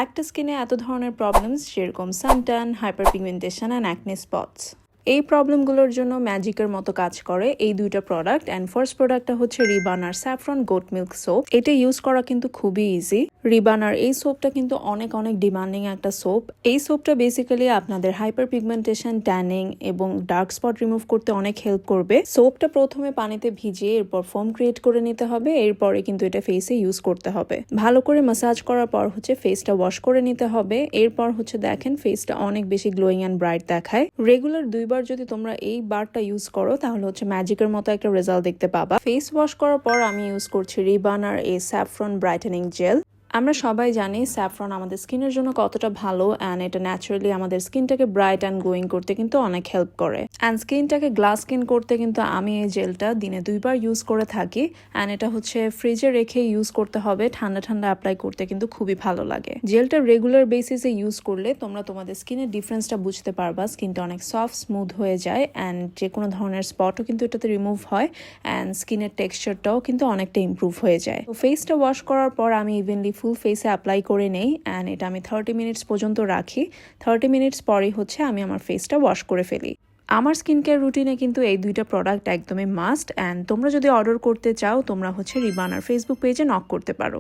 একটা স্কিনে এত ধরনের প্রবলেমস যেরকম suntan, hyperpigmentation and acne spots, এই প্রবলেমগুলোর জন্য ম্যাজিকের মতো কাজ করে এই দুইটা প্রোডাক্ট। অ্যান্ড ফার্স্ট প্রোডাক্টটা হচ্ছে রিবানার স্যাফরন গোট মিল্ক সোপ। এটা ইউজ করা কিন্তু খুবই ইজি। রিবানার এই সোপটা কিন্তু অনেক অনেক ডিমান্ডিং একটা সোপ। এই সোপটা বেসিক্যালি আপনাদের হাইপার পিগমেন্টেশন, ট্যানিং এবং ডার্ক স্পট রিমুভ করতে অনেক হেল্প করবে। সোপটা প্রথমে পানিতে ভিজিয়ে এরপর ফোম ক্রিয়েট করে নিতে হবে, এরপরে কিন্তু এটা ফেসে ইউজ করতে হবে। ভালো করে ম্যাসাজ করার পর হচ্ছে ফেসটা ওয়াশ করে নিতে হবে। এরপর হচ্ছে দেখেন ফেসটা অনেক বেশি গ্লোয়িং অ্যান্ড ব্রাইট দেখায়। রেগুলার 2 বার যদি তোমরা এই বারটা ইউজ করো তাহলে হচ্ছে ম্যাজিকের মতো একটা রেজাল্ট দেখতে পাবা। ফেস ওয়াশ করার পর আমি ইউজ করছি রিবানার এই স্যাফরন ব্রাইটেনিং জেল। আমরা সবাই জানি স্যাফরন আমাদের স্কিনের জন্য কতটা ভালো, অ্যান্ড এটা ন্যাচারালি আমাদের স্কিনটাকে ব্রাইট অ্যান্ড গ্লোয়িং করতে কিন্তু অনেক হেল্প করে। অ্যান্ড স্কিনটাকে গ্লাস স্কিন করতে কিন্তু আমি এই জেলটা দিনে 2 বার ইউজ করে থাকি। অ্যান্ড এটা হচ্ছে ফ্রিজে রেখে ইউজ করতে হবে, ঠান্ডা ঠান্ডা অ্যাপ্লাই করতে কিন্তু খুবই ভালো লাগে। জেলটা রেগুলার বেসিসে ইউজ করলে তোমরা তোমাদের স্কিনের ডিফারেন্সটা বুঝতে পারবা। স্কিনটা অনেক সফট স্মুথ হয়ে যায়, অ্যান্ড যে কোনো ধরনের স্পটও কিন্তু এটাতে রিমুভ হয়, অ্যান্ড স্কিনের টেক্সচারটাও কিন্তু অনেকটা ইমপ্রুভ হয়ে যায়। তো ফেসটা ওয়াশ করার পর আমি ইভেনলি ফুল ফেসে অ্যাপ্লাই করে নেই, অ্যান্ড এটা আমি 30 মিনিটস পর্যন্ত রাখি। 30 মিনিটস পরই হচ্ছে আমি আমার ফেসটা ওয়াশ করে ফেলি। আমার স্কিন কেয়ার রুটিনে কিন্তু এই দুইটা প্রোডাক্ট একদমই মাস্ট। অ্যান্ড তোমরা যদি অর্ডার করতে চাও তোমরা হচ্ছে রিবানার ফেসবুক পেজে নক করতে পারো।